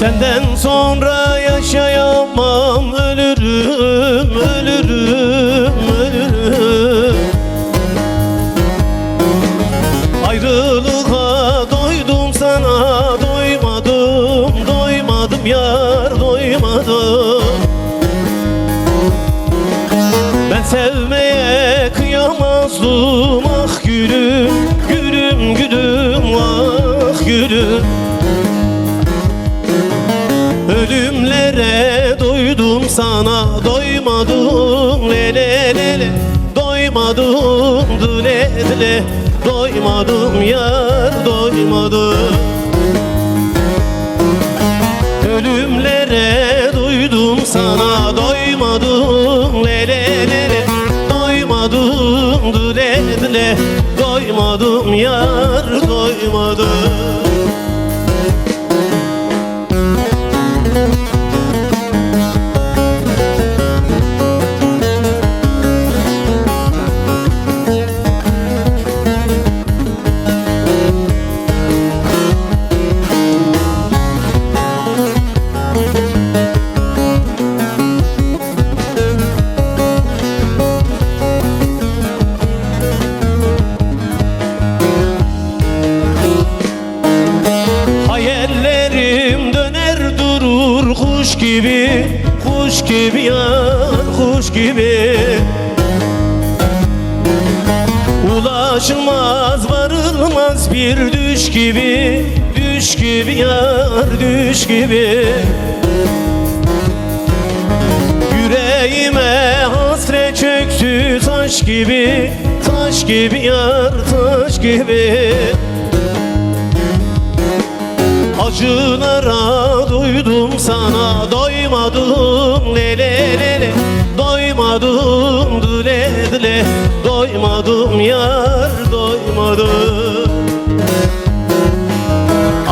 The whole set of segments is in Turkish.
Senden sonra yaşayamam, ölürüm, ölürüm, ölürüm. Ayrılığa doydum sana, doymadım, doymadım yar, doymadım. Ben sevmeye kıyamazdım, ah gülüm, gülüm, gülüm, ah gülüm. Ölümlere doydum sana, doymadım, lele lele. Doymadım, dile dile. Doymadım yar, doymadım. Ölümlere doydum sana, doymadım, lele lele. Doymadım, dile dile. Doymadım yar, doymadım. Hayallerim döner durur kuş gibi, kuş gibi yar, kuş gibi. Ulaşılmaz, varılmaz bir düş gibi, düş gibi yar, düş gibi. Yüreğime hasret çöktü taş gibi, taş gibi yar, taş gibi. Acılara doydum sana, doymadım, lele lele. Doymadım, dile dile. Doymadım yar, doymadım.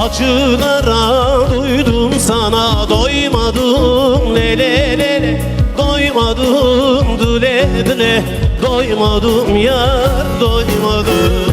Acılara doydum sana, doymadım, lele lele. Doymadım, dile dile. Doymadım yar, doymadım.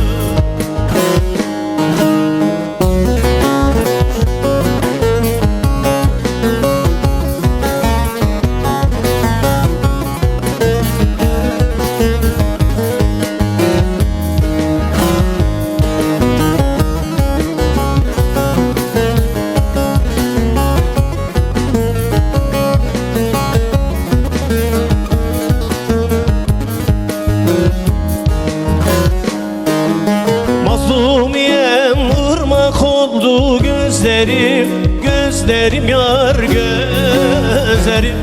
Mazlumiyem ırmak oldu gözlerim, gözlerim yar, gözlerim.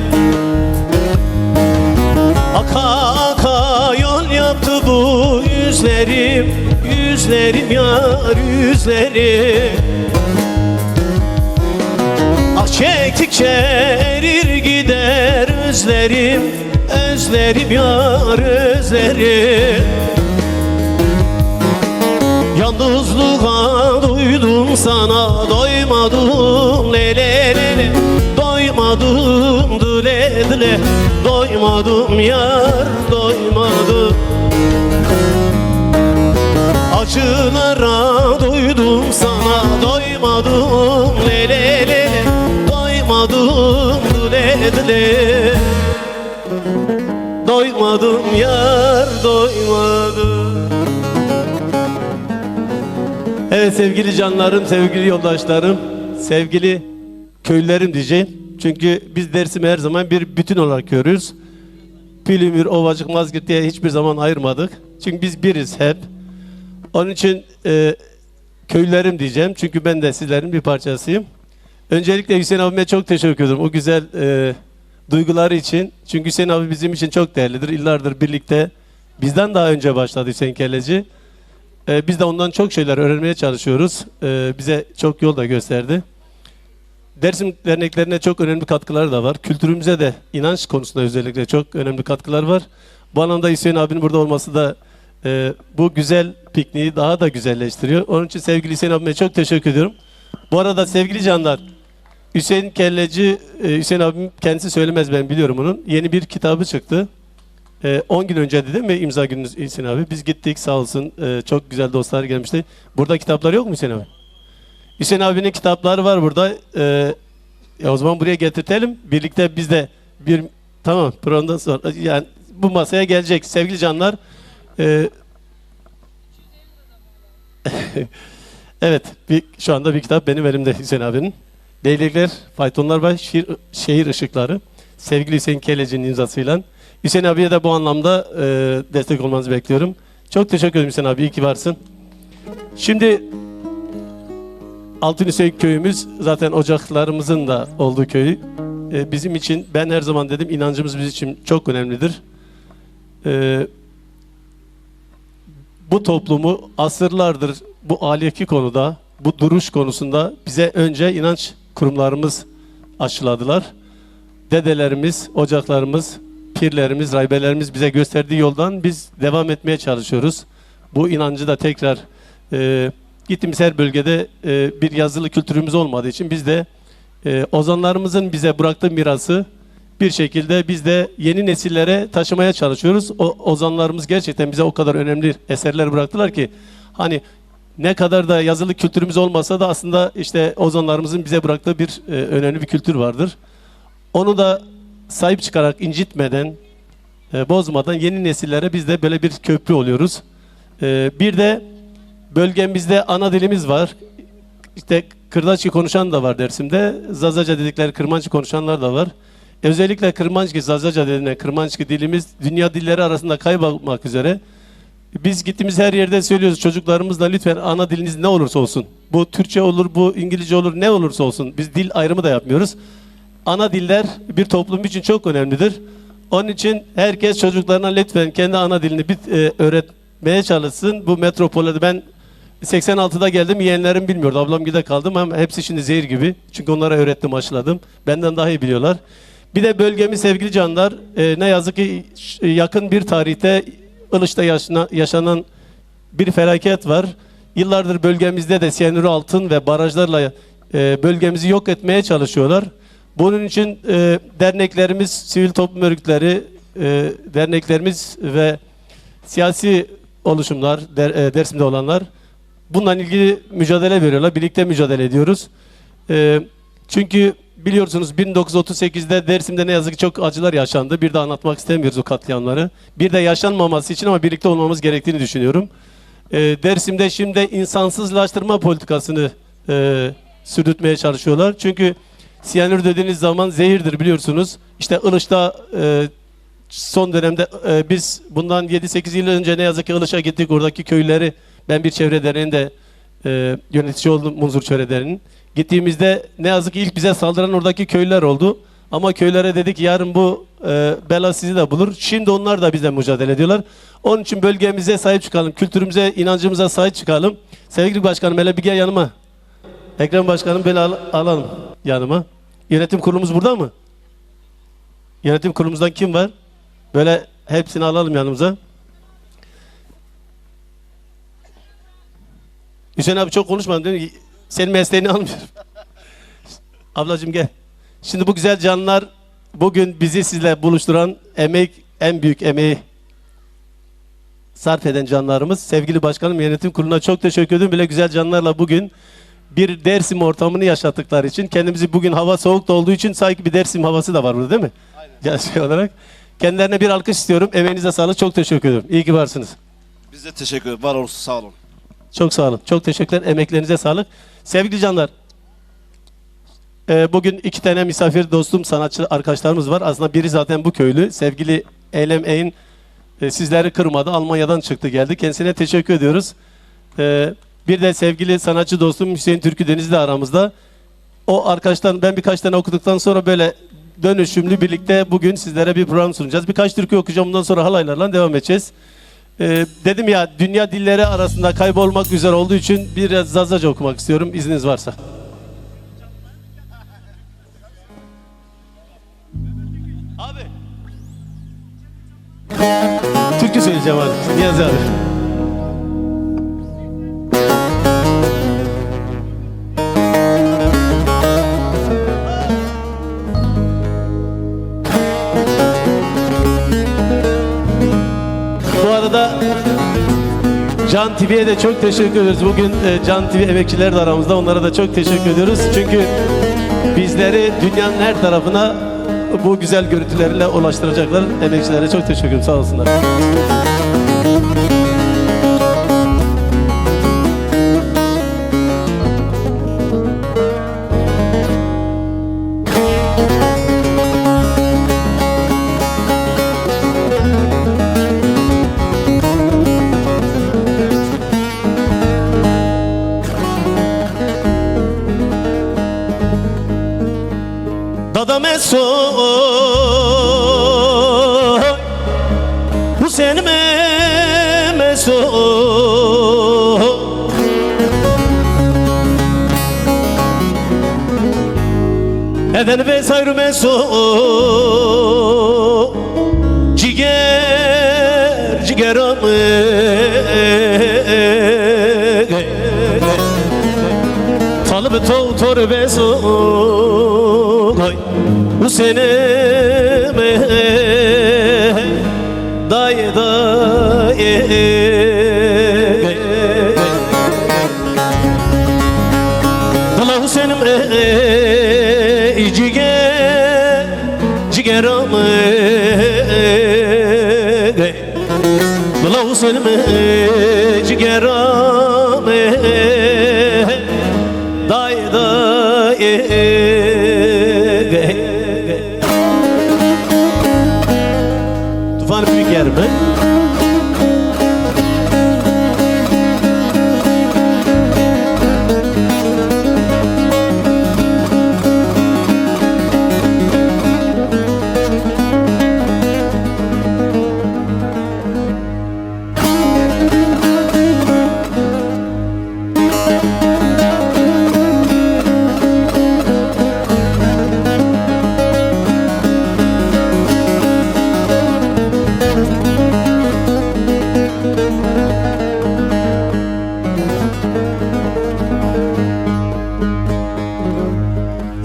Aka aka yol yaptı bu yüzlerim, yüzlerim yar, yüzlerim. Ah çektikçe erir gider özlerim, özlerim yar, özlerim. Yalnızlığa doydum sana, doymadım, lele lele. Doymadım, dile dile. Doymadım yar, doymadım. Acılara doydum sana, doymadım, lele lele. Doymadım, dile dile. Doymadım yar, doymadım. Evet sevgili canlarım, sevgili yoldaşlarım, sevgili köylülerim diyeceğim. Çünkü biz Dersim'i her zaman bir bütün olarak görüyoruz. Pülümür, Ovacık, Mazgirt diye hiçbir zaman ayırmadık. Çünkü biz biriz hep. Onun için köylülerim diyeceğim. Çünkü ben de sizlerin bir parçasıyım. Öncelikle Hüseyin abime çok teşekkür ederim o güzel duyguları için. Çünkü Hüseyin abi bizim için çok değerlidir. Yıllardır birlikte bizden daha önce başladı Hüseyin Kelleci. Biz de ondan çok şeyler öğrenmeye çalışıyoruz. Bize çok yol da gösterdi. Dersim derneklerine çok önemli katkıları da var. Kültürümüze de inanç konusunda özellikle çok önemli katkılar var. Bu anlamda Hüseyin abinin burada olması da bu güzel pikniği daha da güzelleştiriyor. Onun için sevgili Hüseyin abime çok teşekkür ediyorum. Bu arada sevgili canlar, Hüseyin Kelleci, Hüseyin abim kendisi söylemez, ben biliyorum onun. Yeni bir kitabı çıktı. 10 gün önce değil mi imza gününüz Hüseyin abi? Biz gittik sağ olsun. Çok güzel dostlar gelmişti. Burada kitaplar yok mu Hüseyin abi? Hüseyin abinin kitapları var burada. O zaman buraya getirtelim. Birlikte biz de bir tamam programdan sonra yani bu masaya gelecek sevgili canlar. Evet, şu anda bir kitap benim elimde Hüseyin abinin. Leylekler, Faytonlar ve Şehir Işıkları. Sevgili Hüseyin Keleci'nin imzasıyla. Hüseyin abiye de bu anlamda destek olmanızı bekliyorum. Çok teşekkür ederim Hüseyin abi, iyi ki varsın. Şimdi Altın Hüseyin köyümüz zaten ocaklarımızın da olduğu köy. Bizim için ben her zaman dedim inancımız bizim için çok önemlidir. Bu toplumu asırlardır bu ahlaki konuda, bu duruş konusunda bize önce inanç kurumlarımız aşıladılar. Dedelerimiz, ocaklarımız, pirlerimiz, rahiplerimiz bize gösterdiği yoldan biz devam etmeye çalışıyoruz. Bu inancı da tekrar gittiğimiz her bölgede bir yazılı kültürümüz olmadığı için biz de ozanlarımızın bize bıraktığı mirası bir şekilde biz de yeni nesillere taşımaya çalışıyoruz. O ozanlarımız gerçekten bize o kadar önemli eserler bıraktılar ki hani ne kadar da yazılı kültürümüz olmasa da aslında işte ozanlarımızın bize bıraktığı bir önemli bir kültür vardır. Onu da sahip çıkarak incitmeden, bozmadan yeni nesillere biz de böyle bir köprü oluyoruz. Bir de bölgemizde ana dilimiz var. İşte Kırdaçki konuşan da var Dersim'de. Zazaca dedikleri Kırmançı konuşanlar da var. Özellikle Kırmançki, Zazaca denilen Kırmançki dilimiz dünya dilleri arasında kaybolmak üzere. Biz gittiğimiz her yerde söylüyoruz çocuklarımızla lütfen ana diliniz ne olursa olsun. Bu Türkçe olur, bu İngilizce olur, ne olursa olsun. Biz dil ayrımı da yapmıyoruz. Ana diller bir toplum için çok önemlidir. Onun için herkes çocuklarına lütfen kendi ana dilini öğretmeye çalışsın. Bu metropolde ben 86'da geldim, yeğenlerim bilmiyordu. Ablam gide kaldım ama hepsi şimdi zehir gibi. Çünkü onlara öğrettim, aşıladım. Benden daha iyi biliyorlar. Bir de bölgemiz sevgili canlar, ne yazık ki yakın bir tarihte Ilıç'ta yaşanan bir felaket var. Yıllardır bölgemizde de siyanür altın ve barajlarla bölgemizi yok etmeye çalışıyorlar. Bunun için derneklerimiz, sivil toplum örgütleri, derneklerimiz ve siyasi oluşumlar, Dersim'de olanlar bununla ilgili mücadele veriyorlar. Birlikte mücadele ediyoruz. Çünkü biliyorsunuz 1938'de Dersim'de ne yazık ki çok acılar yaşandı. Bir de anlatmak istemiyoruz o katliamları. Bir de yaşanmaması için ama birlikte olmamız gerektiğini düşünüyorum. Dersim'de şimdi insansızlaştırma politikasını sürdürtmeye çalışıyorlar. Çünkü siyanür dediğiniz zaman zehirdir biliyorsunuz. İşte Ilıç'ta son dönemde biz bundan 7-8 yıl önce ne yazık ki Ilıç'a gittik. Oradaki köyleri, ben bir çevre derneğinde yönetici oldum, Munzur Çevre Derneği'nin. Gittiğimizde ne yazık ki ilk bize saldıran oradaki köylüler oldu. Ama köylere dedik yarın bu bela sizi de bulur. Şimdi onlar da bizle mücadele ediyorlar. Onun için bölgemize sahip çıkalım, kültürümüze, inancımıza sahip çıkalım. Sevgili başkanım hele bir gel yanıma. Ekrem başkanım böyle alalım yanıma. Yönetim kurulumuz burada mı? Yönetim kurulumuzdan kim var? Böyle hepsini alalım yanımıza. Hüseyin abi çok konuşmadım değil mi? Senin mesleğini almıyorum. Ablacığım gel. Şimdi bu güzel canlılar bugün bizi sizle buluşturan en büyük emeği sarf eden canlarımız. Sevgili başkanım, yönetim kuruluna çok teşekkür ederim. Böyle güzel canlarla bugün bir Dersim ortamını yaşattıkları için, kendimizi bugün hava soğuk da olduğu için sanki bir Dersim havası da var burada değil mi? Aynen. Şey olarak. Kendilerine bir alkış istiyorum. Emeğinize sağlık. Çok teşekkür ederim. İyi ki varsınız. Biz de teşekkür ederiz. Var olsun. Sağ olun. Çok sağ olun. Çok teşekkürler. Emeklerinize sağlık. Sevgili canlar, bugün 2 tane misafir dostum, sanatçı arkadaşlarımız var. Aslında biri zaten bu köylü. Sevgili Eylem Eyn sizleri kırmadı. Almanya'dan çıktı geldi. Kendisine teşekkür ediyoruz. Bir de sevgili sanatçı dostum Hüseyin Türkü Deniz de aramızda. O arkadaşlar ben birkaç tane okuduktan sonra böyle dönüşümlü birlikte bugün sizlere bir program sunacağız. Birkaç türkü okuyacağım. Bundan sonra halaylarla devam edeceğiz. Dedim ya dünya dilleri arasında kaybolmak üzere olduğu için biraz Zazaca okumak istiyorum. İzniniz varsa. Abi. Türkü söyleyeceğim abi. Niyazi abi. Bu arada Can TV'ye de çok teşekkür ediyoruz. Bugün Can TV emekçiler de aramızda. Onlara da çok teşekkür ediyoruz. Çünkü bizleri dünyanın her tarafına bu güzel görüntüleriyle ulaştıracaklar. Emekçilere çok teşekkür ederim. Sağ olsunlar. Dadame soy Hüseyin me soy Eden ve sayrı soy Ciger cigeramı Talıbı tor ve soy Hüseyin'ime dayı Dala Hüseyin'ime cigeramı Dala Hüseyin'ime cigeramı dayı Tufan büyük yer mi?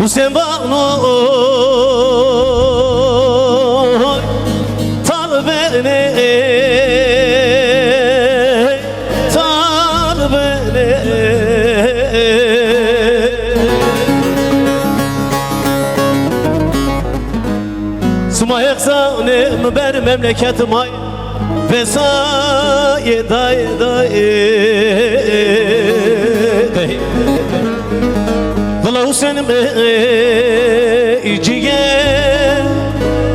Hüseyin Banu tar beni Sumayak zanim ber memleketim ay Vesayı dayı Valla Hüseyin'ime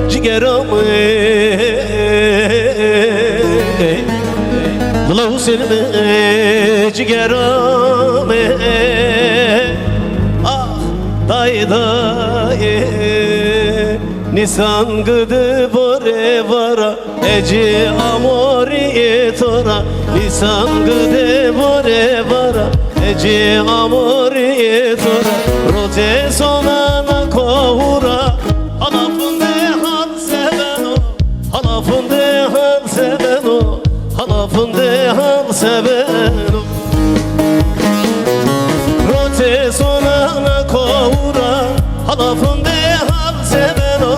cigeramı Valla Hüseyin'ime cigeramı Ah dayı Nisan gıdı bore vara Eci amori tora Nisan gıdı bore vara Eci amori tora Roze sonana kovura Halafındı hal seven o Halafındı hal seven o Halafındı hal seven o Roze sonana kovura Halafındı hal seven o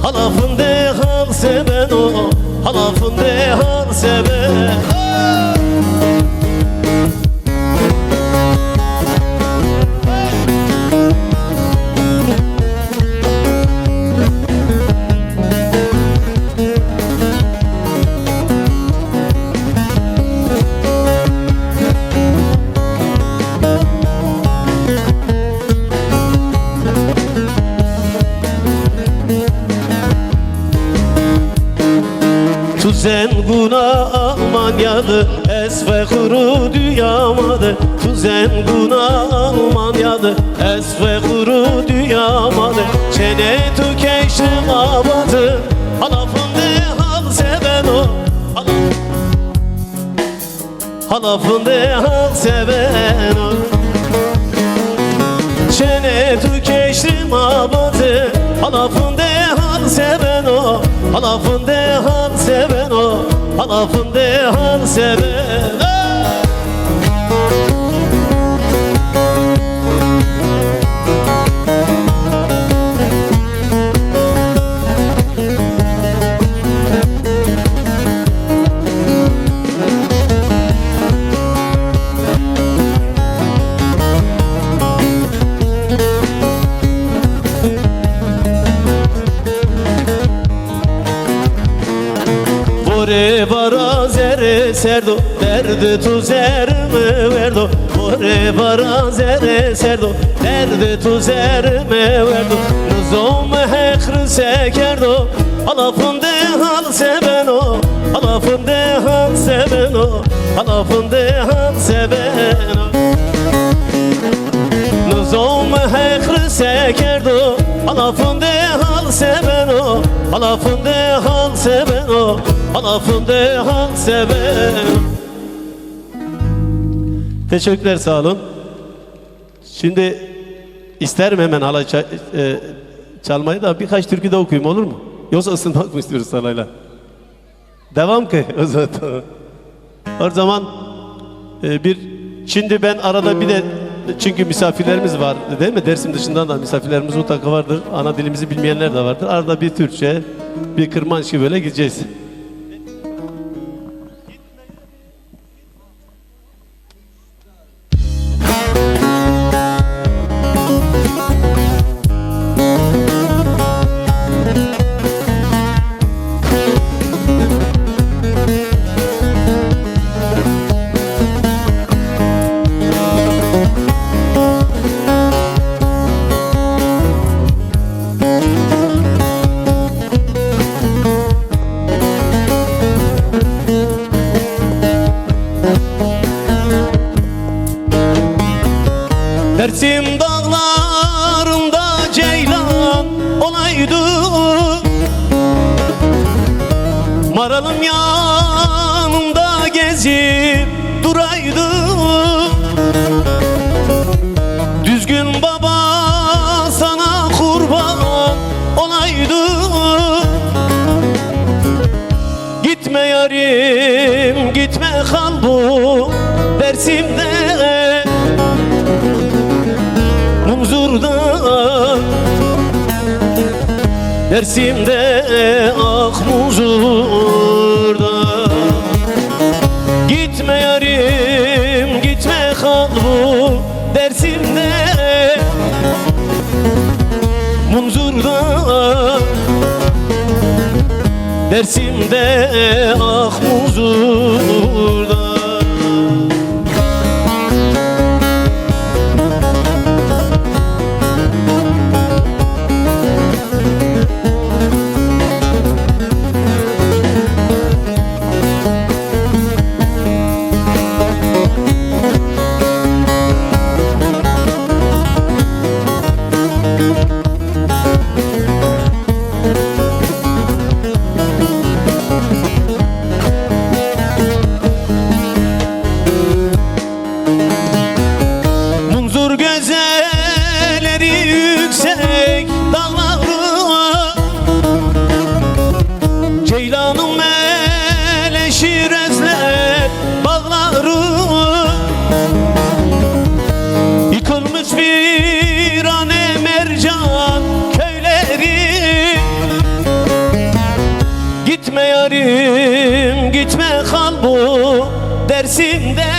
Halafındı hal seven o Halafındı hal seven Tuzen guna Almanyadı Esfe kuru dünyamadı Tuzen guna Almanyadı Esfe kuru dünyamadı Çene tükeştim abadı Halafındı hal seven o Halafındı hal seven o Çene tükeştim abadı Halafındı hal seven o Halafındı hal seven o Halafındı hal seven o serdo, derdi tu zerme verdo, ore bara zere serdo, derdi tu zerme verdo, nuzom hekr sekerdo, alafınde hal sebeno, alafınde hal sebeno, alafınde hal sebeno. Nuzom hekr sekerdo, alafınde hal sebeno, alafınde hal sebeno, alafınde hal sebeno. Teşekkürler, sağ olun. Şimdi isterim hemen halay çalmayı da birkaç türkü de okuyayım, olur mu? Yoksa ısınmak mı istiyoruz halayla? Devam ki o zaman. O zaman şimdi ben arada bir de, çünkü misafirlerimiz var değil mi? Dersim dışından da misafirlerimiz mutlaka vardır. Ana dilimizi bilmeyenler de vardır. Arada bir Türkçe, bir Kırmanç gibi böyle gideceğiz. Dersim dağlarında ceylan olaydı, maralım yanımda gezip duraydı. Düzgün baba sana kurban olaydı. Gitme yarim gitme, kal bu Dersim'de, Mumzur'da, Dersim'de, ah Mumzur'da. Gitme yarim gitme, kal bu Dersim'de, Mumzur'da, Dersim'de, ah Mumzur'da. Ceylanım eleşir ezler bağları, yıkılmış virane mercan köyleri. Gitme yarim gitme, kal bu Dersim'de,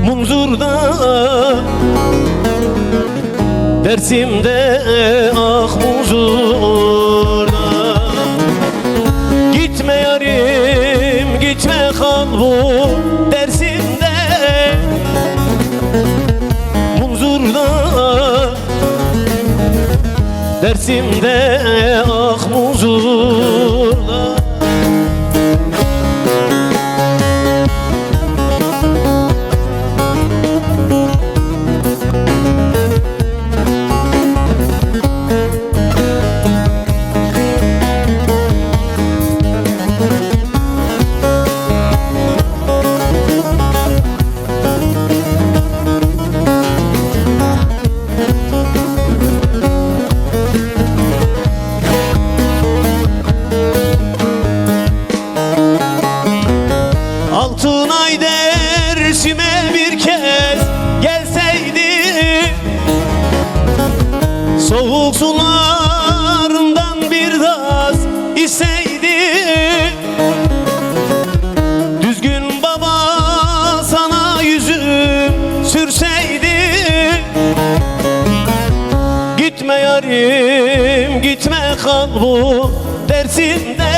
Mumzur'da, Dersim'de, ah Mumzur'da. Gitme yarim gitme, kal bu Dersim'de, Mumzur'da, Dersim'de, ah Mumzur'da. Altınay Dersim'e bir kez gelseydi, soğuk sularından bir tas içseydi. Düzgün baba sana yüzüm sürseydi. Gitme yarim gitme, kal bu Dersim'de,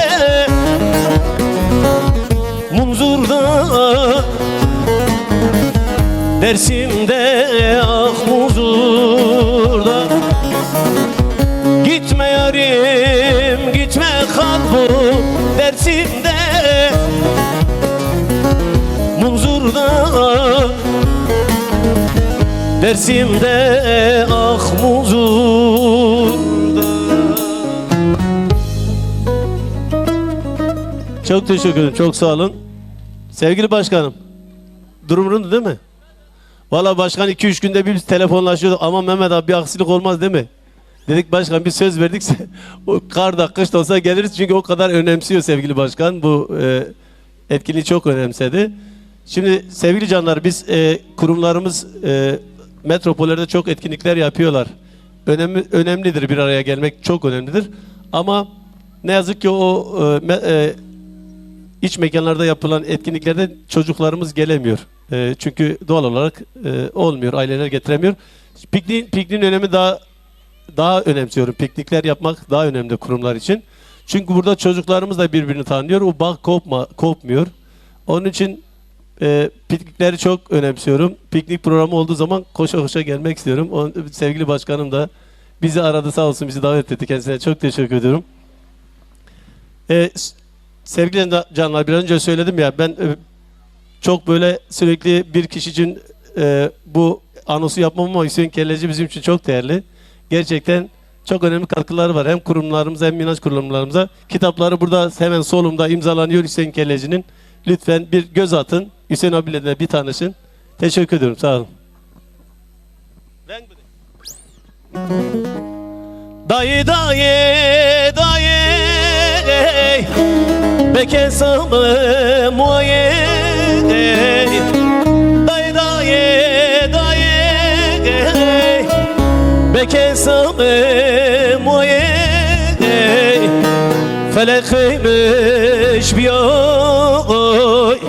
Dersim'de Akmuzur'da. Çok teşekkür ederim, çok sağ olun. Sevgili başkanım, durumundu değil mi? Valla başkan 2-3 günde bir biz telefonlaşıyorduk. Ama Mehmet abi bir aksilik olmaz değil mi? Dedik başkan bir söz verdikse o kar da kış da olsa geliriz. Çünkü o kadar önemsiyor sevgili başkan. Bu etkinliği çok önemsedi. Şimdi sevgili canlar biz kurumlarımız metropollerde çok etkinlikler yapıyorlar. Önemlidir bir araya gelmek, çok önemlidir. Ama ne yazık ki o iç mekanlarda yapılan etkinliklerde çocuklarımız gelemiyor. Çünkü doğal olarak olmuyor, aileler getiremiyor. Pikniğin önemi daha önemsiyorum. Piknikler yapmak daha önemli kurumlar için. Çünkü burada çocuklarımız da birbirini tanıyor. O bağ kopmuyor. Onun için piknikleri çok önemsiyorum. Piknik programı olduğu zaman koşa koşa gelmek istiyorum. Sevgili başkanım da bizi aradı sağ olsun, bizi davet etti. Kendisine çok teşekkür ediyorum. Sevgili canlar, biraz önce söyledim ya, ben çok böyle sürekli bir kişi için bu anonsu yapmam ama Hüseyin Kelleci bizim için çok değerli. Gerçekten çok önemli katkıları var. Hem kurumlarımıza hem inanç kurumlarımıza. Kitapları burada hemen solumda imzalanıyor Hüseyin Kelleci'nin. Lütfen bir göz atın. Hüseyin abiyle de bir tanışın. Teşekkür ediyorum. Sağ olun. Dayı dayı dayı Bekesame muaye Dayı dayı dayı Bekesame muaye Felekeymiş biyoy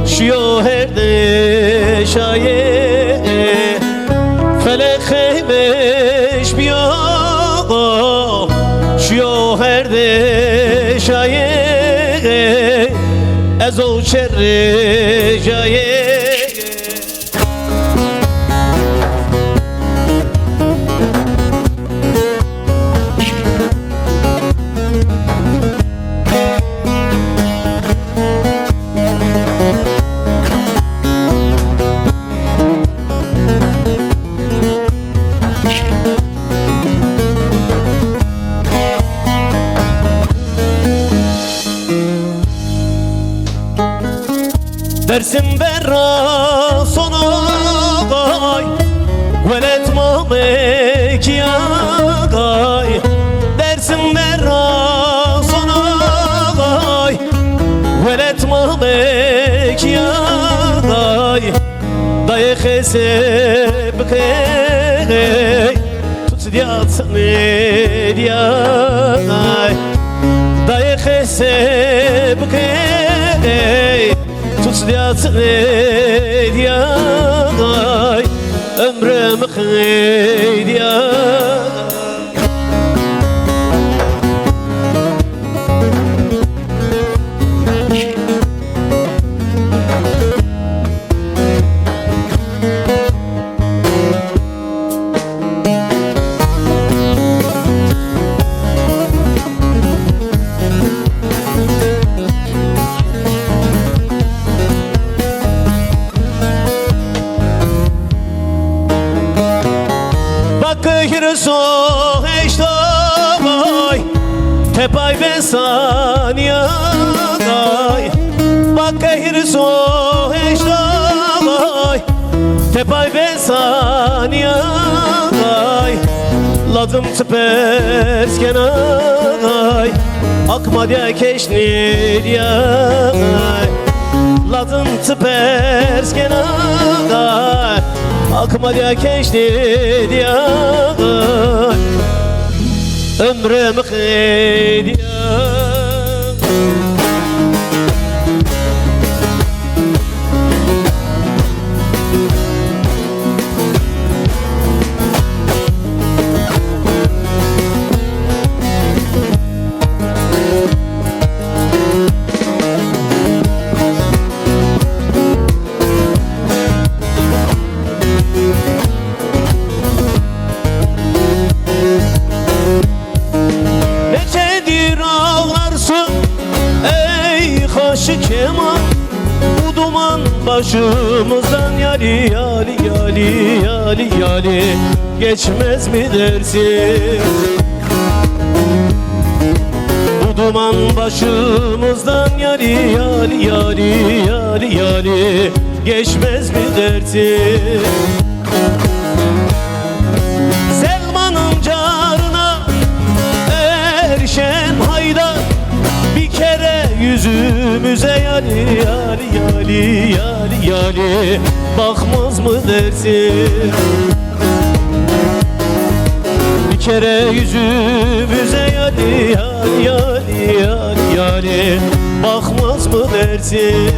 Şiyo herde şaye Felekeymiş biyoy Şiyo herde şaye Ezo çerre şaye Dersim berra sonay Velet mamek yagay Dersim berra sonay Velet mamek yagay Dayı xesep key Tut diyatsını diyay Dayı xesep key Tutsdiyatını diyay Ömrümü kıydiyay So eştavay Tepay ve saniyagay Bak ehir so eştavay Tepay ve saniyagay Ladım tıpers kenagay Akma diye keşnir yagay Ladım tıpers kenagay Akma diye keşnir yagay Ömrümü kıydiyay Neçedir ağlar başımızdan yali yali yali yali yali geçmez mi dersin? Bu duman başımızdan yali yali yali yali yali geçmez mi dersin? Selman'ın carına erişen haydar bir kere yüzümüze yali yali yali yali yali bakmaz mı dersin? Bir kere yüzümüze yali yali yali yali yali bakmaz mı dersin?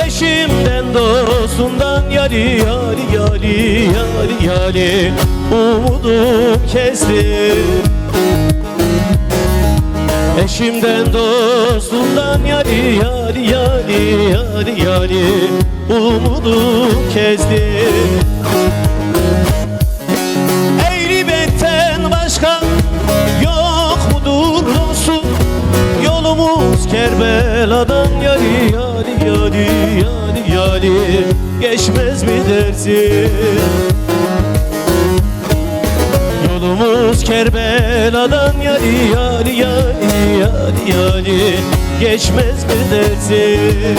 Eşimden dostumdan yali yali yali yali yali umudum kesti. Eşimden dostumdan yali yali yali yali yali umudum kesti. Eğribetten başka yok mudur dostum? Yolumuz Kerbela'dan yali yali yali yali yali geçmez mi dersin? Yolumuz Kerbela'dan yali yali yali yali yali geçmez mi dersin?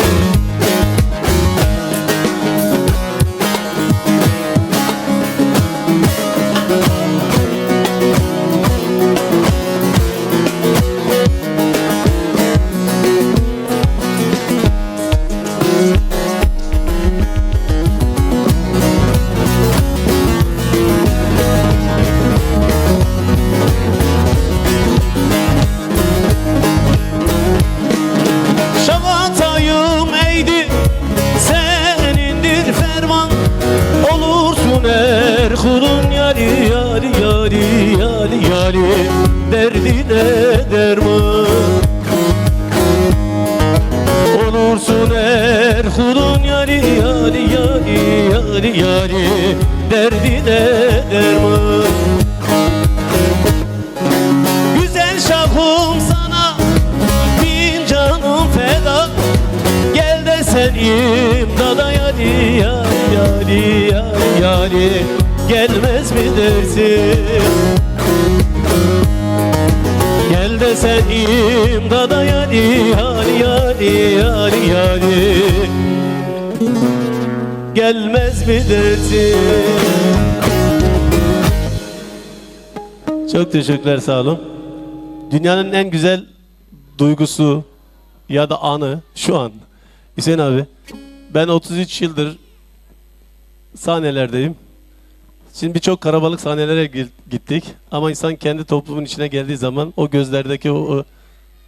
Kulun yali yali yali yali yali derdine derman olursun kulun yali yali yali yali yali derdine derman. Güzel şahım sana bin canım feda, gel de sen imdada yali yali yali yali yali gelmez mi dersin? Gel de sen imdada yali yali yali yali yali gelmez mi dersin? Çok teşekkürler, sağ olun. Dünyanın en güzel duygusu ya da anı şu an. Hüseyin abi, ben 33 yıldır sahnelerdeyim. Şimdi birçok karabalık sahnelere gittik ama insan kendi toplumun içine geldiği zaman, o gözlerdeki o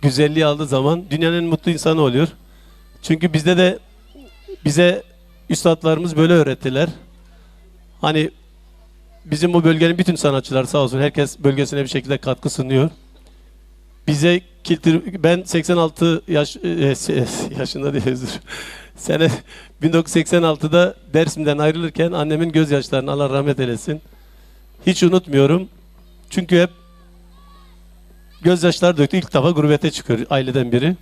güzelliği aldığı zaman dünyanın en mutlu insanı oluyor. Çünkü bize üstadlarımız böyle öğrettiler. Hani bizim bu bölgenin bütün sanatçılar sağ olsun, herkes bölgesine bir şekilde katkı sunuyor. Bize ben 86 yaşında değil, özür. Sene 1986'da Dersim'den ayrılırken annemin gözyaşlarını Allah rahmet eylesin hiç unutmuyorum. Çünkü hep gözyaşlar döktü. İlk defa gurbete çıkıyor aileden biri.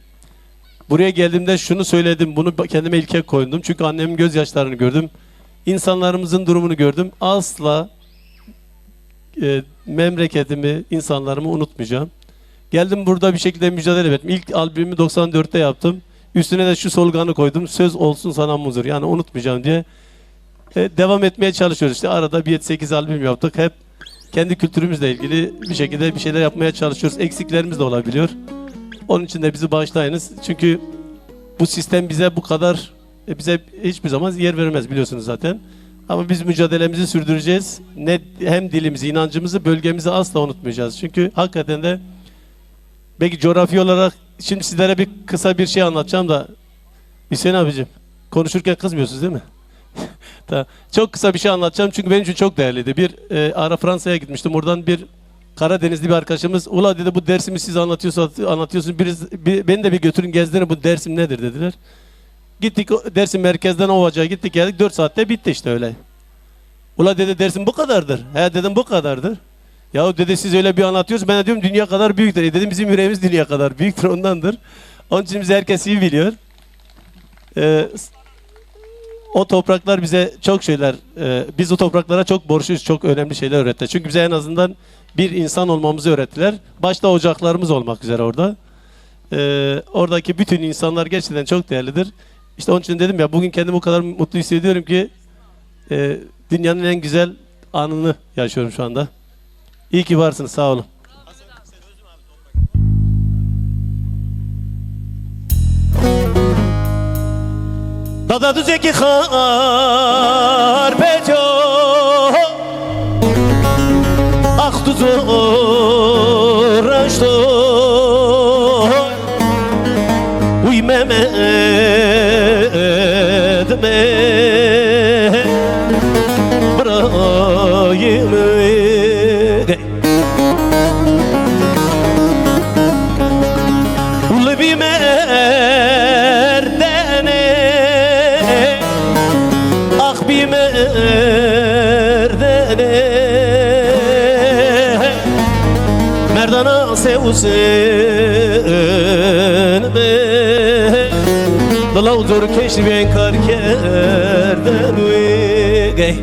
Buraya geldiğimde şunu söyledim, bunu kendime ilke koydum. Çünkü annemin gözyaşlarını gördüm. İnsanlarımızın durumunu gördüm. Asla memleketimi, insanlarımı unutmayacağım. Geldim burada bir şekilde mücadele ettim. İlk albümümü 94'te yaptım. Üstüne de şu sloganı koydum. Söz olsun sana muzur. Yani unutmayacağım diye. Devam etmeye çalışıyoruz. İşte arada bir 7-8 albüm yaptık. Hep kendi kültürümüzle ilgili bir şekilde bir şeyler yapmaya çalışıyoruz. Eksiklerimiz de olabiliyor. Onun için de bizi bağışlayınız. Çünkü bu sistem bize bu kadar, bize hiçbir zaman yer vermez biliyorsunuz zaten. Ama biz mücadelemizi sürdüreceğiz. Hem dilimizi, inancımızı, bölgemizi asla unutmayacağız. Çünkü hakikaten de belki coğrafi olarak şimdi sizlere kısa bir şey anlatacağım da Hüseyin abicim konuşurken kızmıyorsunuz değil mi? Çok kısa bir şey anlatacağım çünkü benim için çok değerliydi. Bir ara Fransa'ya gitmiştim. Oradan bir Karadenizli bir arkadaşımız, ula dedi bu dersimi siz anlatıyorsunuz. Beni de bir götürün gezdirin, bu dersim nedir dediler. Gittik dersim merkezden Ovacık'a gittik geldik 4 saatte bitti işte öyle. Ula dedi dersim bu kadardır. He dedim bu kadardır. Yahu dedi siz öyle bir anlatıyorsunuz. Ben de diyorum dünya kadar büyüktür. Dedim bizim yüreğimiz dünya kadar büyüktür ondandır. Onun için bizi herkes iyi biliyor. O topraklar bize çok şeyler, biz o topraklara çok borçluyuz, çok önemli şeyler öğrettiler. Çünkü bize en azından bir insan olmamızı öğrettiler. Başta ocaklarımız olmak üzere orada. Oradaki bütün insanlar gerçekten çok değerlidir. İşte onun için dedim ya bugün kendimi o kadar mutlu hissediyorum ki dünyanın en güzel anını yaşıyorum şu anda. İyi ki varsınız, sağ olun. Dada düzeki kar peço ah tuzu raşto uy Mehmet me brayım ul bi merdane ah bi merdane merdana sevsin me dalav zor keşri ben kar kerden gay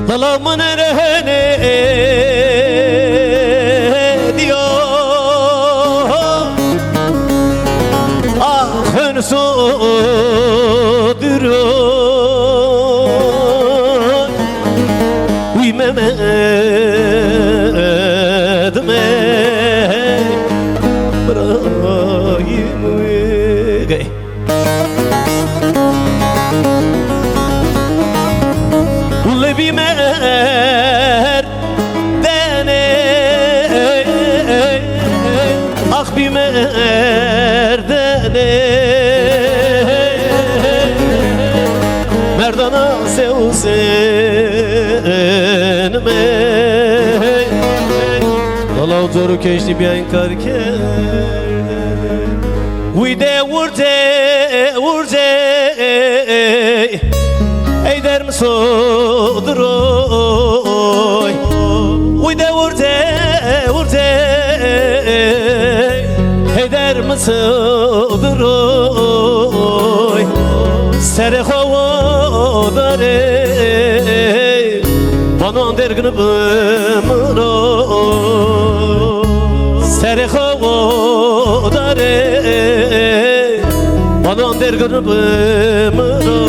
Dalamın erene diyor ah hönsudur uy Mehmet me bırakayım gay ul bi merdane ah bi merdane merdana sevsin me dalav zoru keşti bir enkar kerden we de vurte eyder mi sodur oy uy de vurte eyder mi sodur oy sere hovodare banan dergini bımro sere hovodare banan dergini bımro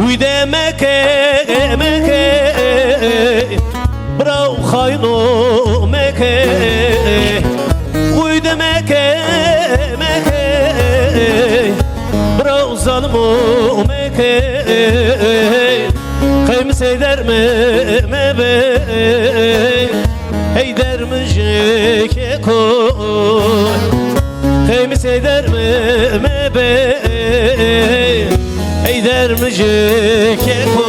uy de meke brau khayno meke uy de meke brau zalmo meke kayms eder me be eder mi jeke ko temiz eder mi be eder mi keko.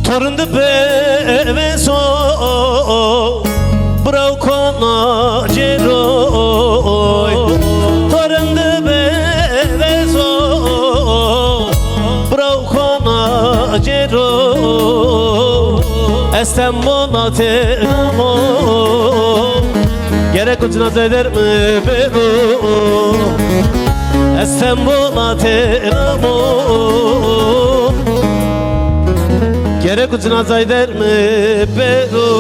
Torundu be so braukona jeroy. Torundu be so braukona jeroy. Estem bona tenamo gerek ucuna eder mi beru. Estem bona tenamo gerek ucuna zayder mi beru.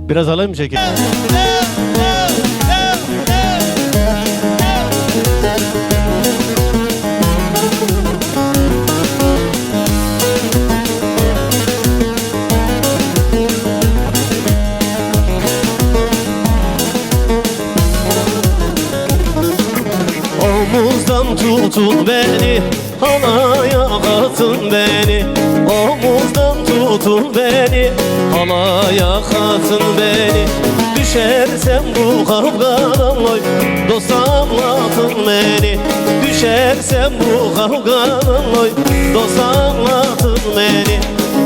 Biraz alayım mı şeker? Omuzdan tutun beni, halaya katın beni. Omuzdan tutun beni, halaya katın beni. Düşersem bu kavgadan oy, dost anlatın beni. Düşersem bu kavgadan oy, dost anlatın beni.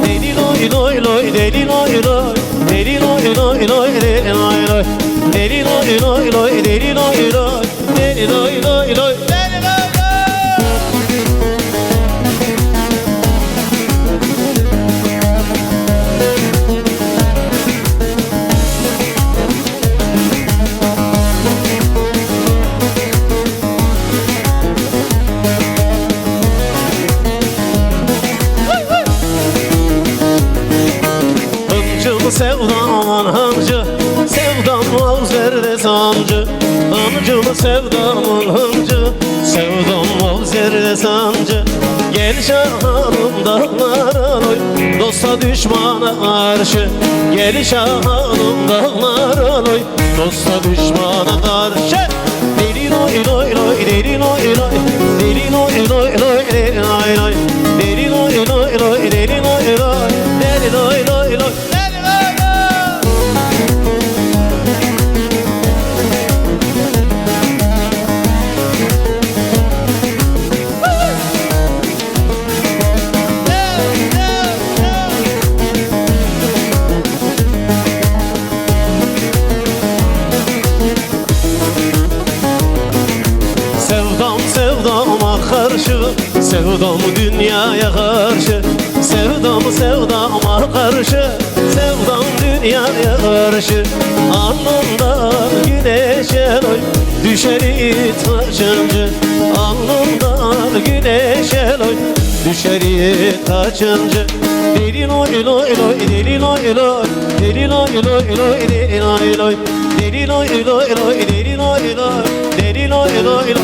Deli loy loy loy, deli loy loy, deli loy loy loy, deli loy loy, deli loy loy loy, deli loy loy, deli loy loy loy. Sevdamın hıncı, sevdam üzerde sancı. Hıncımı sevdamın hıncı, sevdam üzerde sancı. Gel şahanım dağlara oy, dosta düşmana karşı. Gel şahanım dağlara oy, dosta düşmana karşı. Deli loy loy loy, deli loy loy, deli loy loy loy, deli loy loy, deli loy loy loy, deli loy loy, deli loy loy loy. Sevdama karşı, sevdamı dünyaya karşı. Sevdama karşı, sevdam dünyaya karşı. Alnımdan güneşe oy, düşer it kaçıncı. Alnımdan güneşe oy, düşer it kaçıncı. Deli loy loy loy, deli loy loy, deli loy loy loy, deli loy loy, deli loy loy loy, deli loy loy, deli loy loy loy.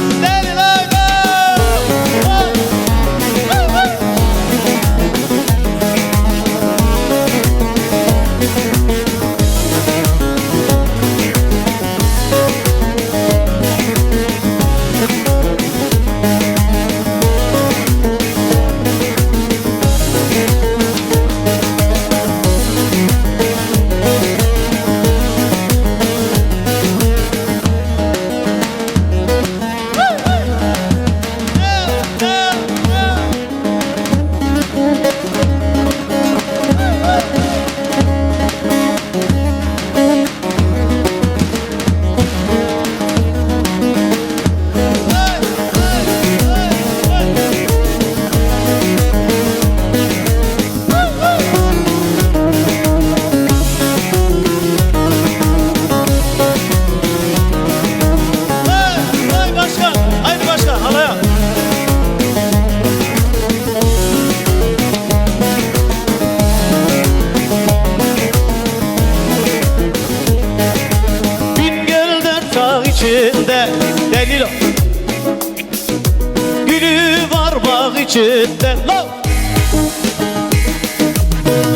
içinde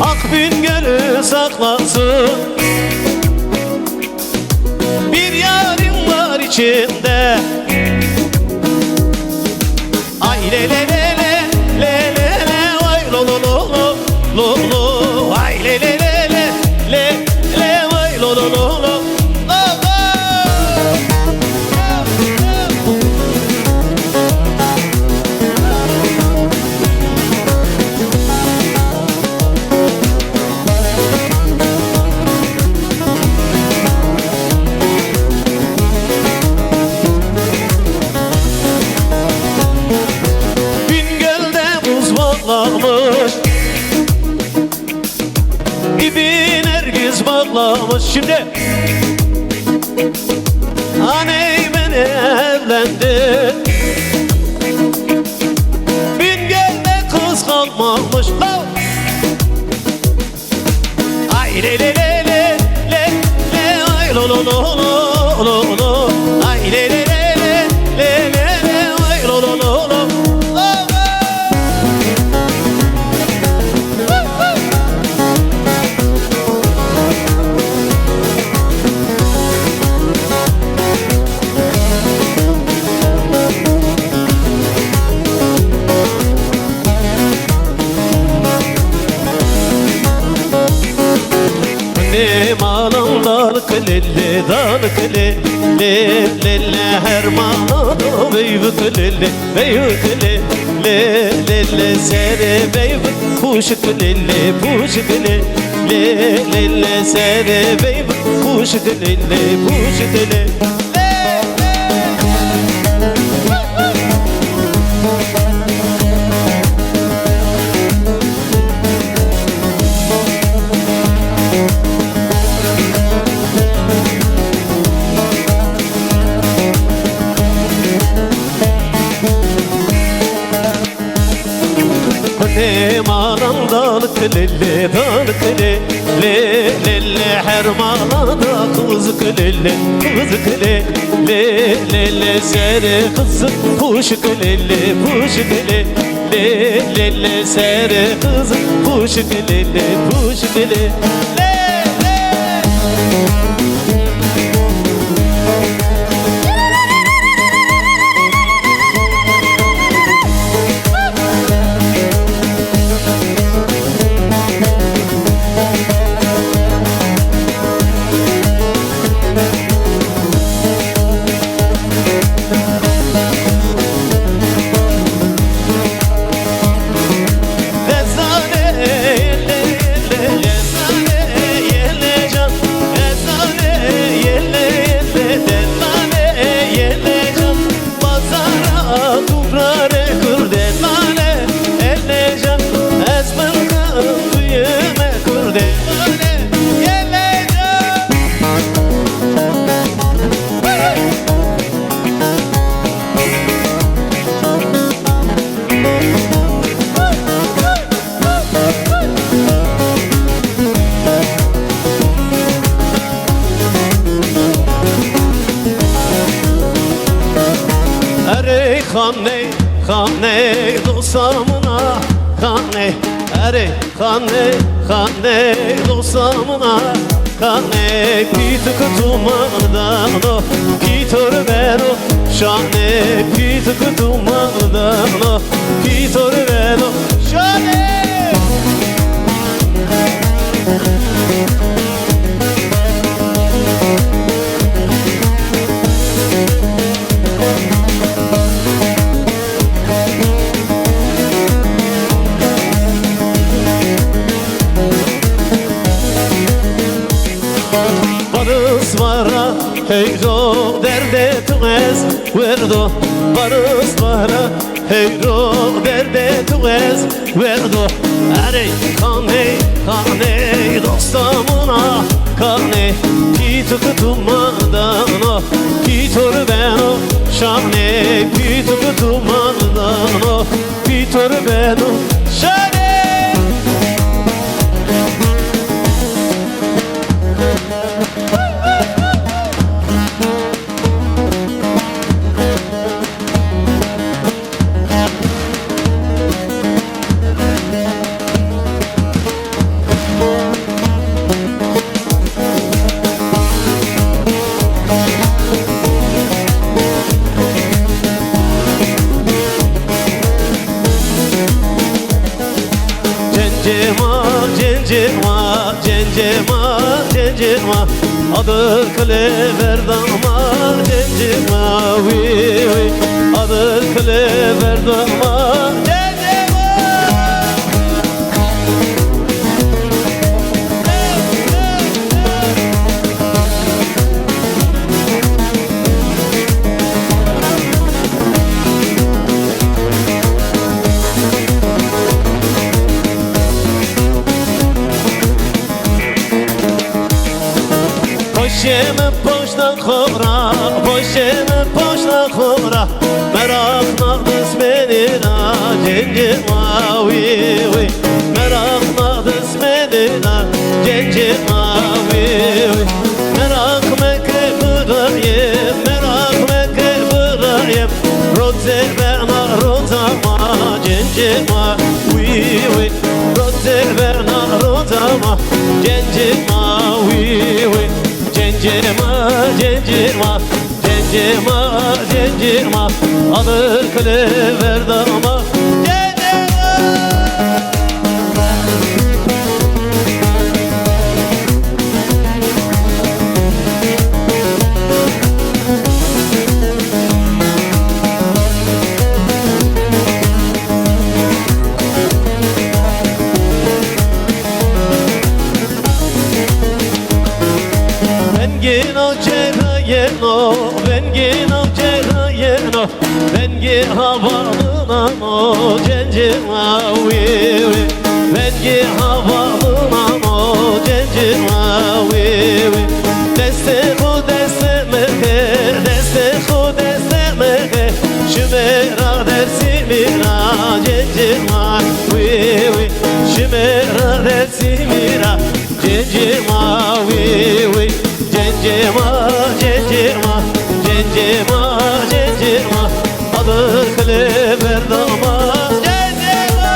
Hak bin gönül saklasın Bir yarim var içinde Ay le le le le le le le Vay lo lo lo lo lo lo Vay le le le le le le Vay lo lo lo lo lo bağlamış İbi nergiz bağlamış Şimdi Aney beni evlendi Bin gelde kız kalmamış Ay le le le le le le Ay lo lo lo lo lo lo Ay le le le le le le le Ay lo lo lo lo Malam dalık lelle dalık lelle lelle her manada beyvık lelle beyvık lelle lelle sere beyvık kuşuk lelle kuşuk lelle lelle sere beyvık kuşuk lelle kuşuk lelle Malam dalık lelle dalık lelle lelle her malada kızık lelle kızık lelle lelle sere kızık kuşuk lelle kuşuk lelle lelle sere kızık kuşuk lelle kuşuk lelle Khane khane dosamına khane are khane khane dosamına khane pituk tumadano pitor vero shane pituk tumadano pitor vero shane Barız vara heyro derde tuğez verdo Barız vara heyro derde tuğez verdo Arey kane kane dostamına kane Pituk tumadano pitor beno şane Pituk tumadano pitor beno şane cencema, cencema adı klever dama, cencema vi vi adı klever dama, cencema. Poşemi poşta kobra, poşemi poşta kobra merak nağdız menina, cencema vi vi merak nağdız menina, cencema vi vi merak meke bırayım, merak meke bırayım roze verna rozama, cencema vi vi roze verna rozama, cencema vi vi cencema, cencema, cencema, cencema adı klever dama, cencema. Vengino cerayeno, vengino cerayeno, vengi havalına no, cencema vi vi, vengi havalına no, cencema vi vi. Deste ku deste meke, deste ku deste meke, şümera dersi mira, cencema vi vi, şümera dersi mira, cencema vi vi. Cencema, cencema, cencema, cencema adı klever dama, cencema.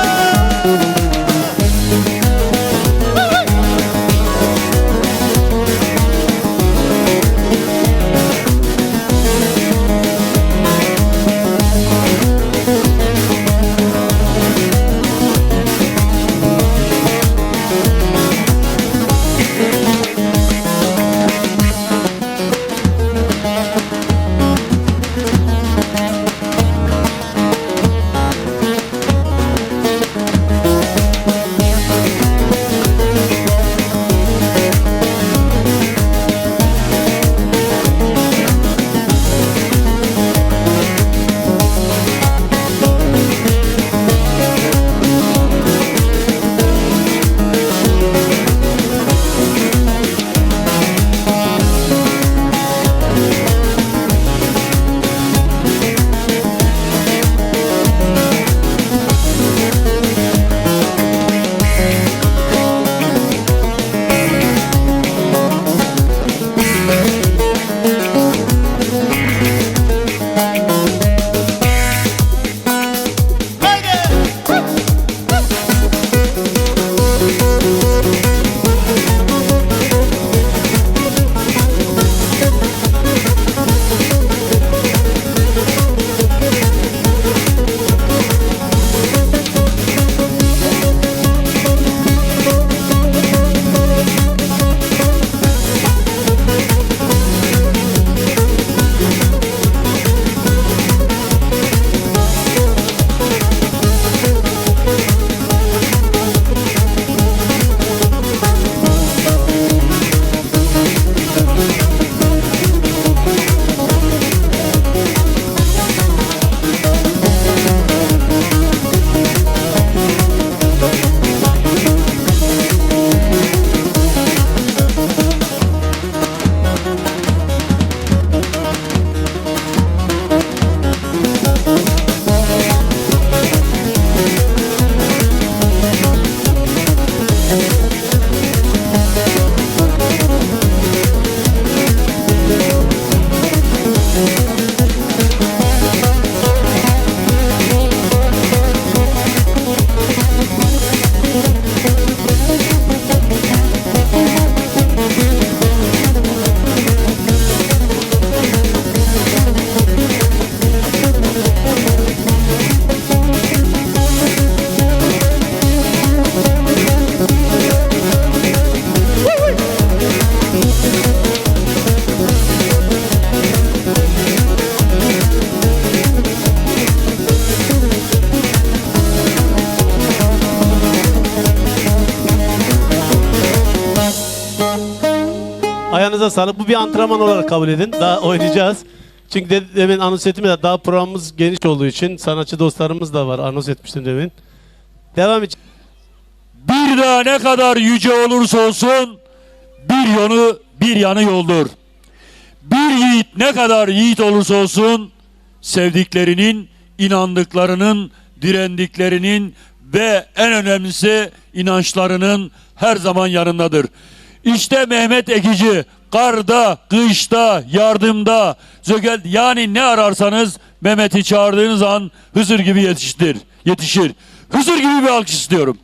Ayağınıza sağlık. Bu bir antrenman olarak kabul edin. Daha oynayacağız. Çünkü demin anons ettim ya, daha programımız geniş olduğu için sanatçı dostlarımız da var. Anons etmiştim demin. Devam et. Bir daha ne kadar yüce olursa olsun bir yanı yoldur. Bir yiğit ne kadar yiğit olursa olsun sevdiklerinin, inandıklarının, direndiklerinin ve en önemlisi inançlarının her zaman yanındadır. İşte Mehmet Ekici karda, kışta, yardımda, yani ne ararsanız Mehmet'i çağırdığınız an Hızır gibi yetişir. Hızır gibi bir alkış istiyorum.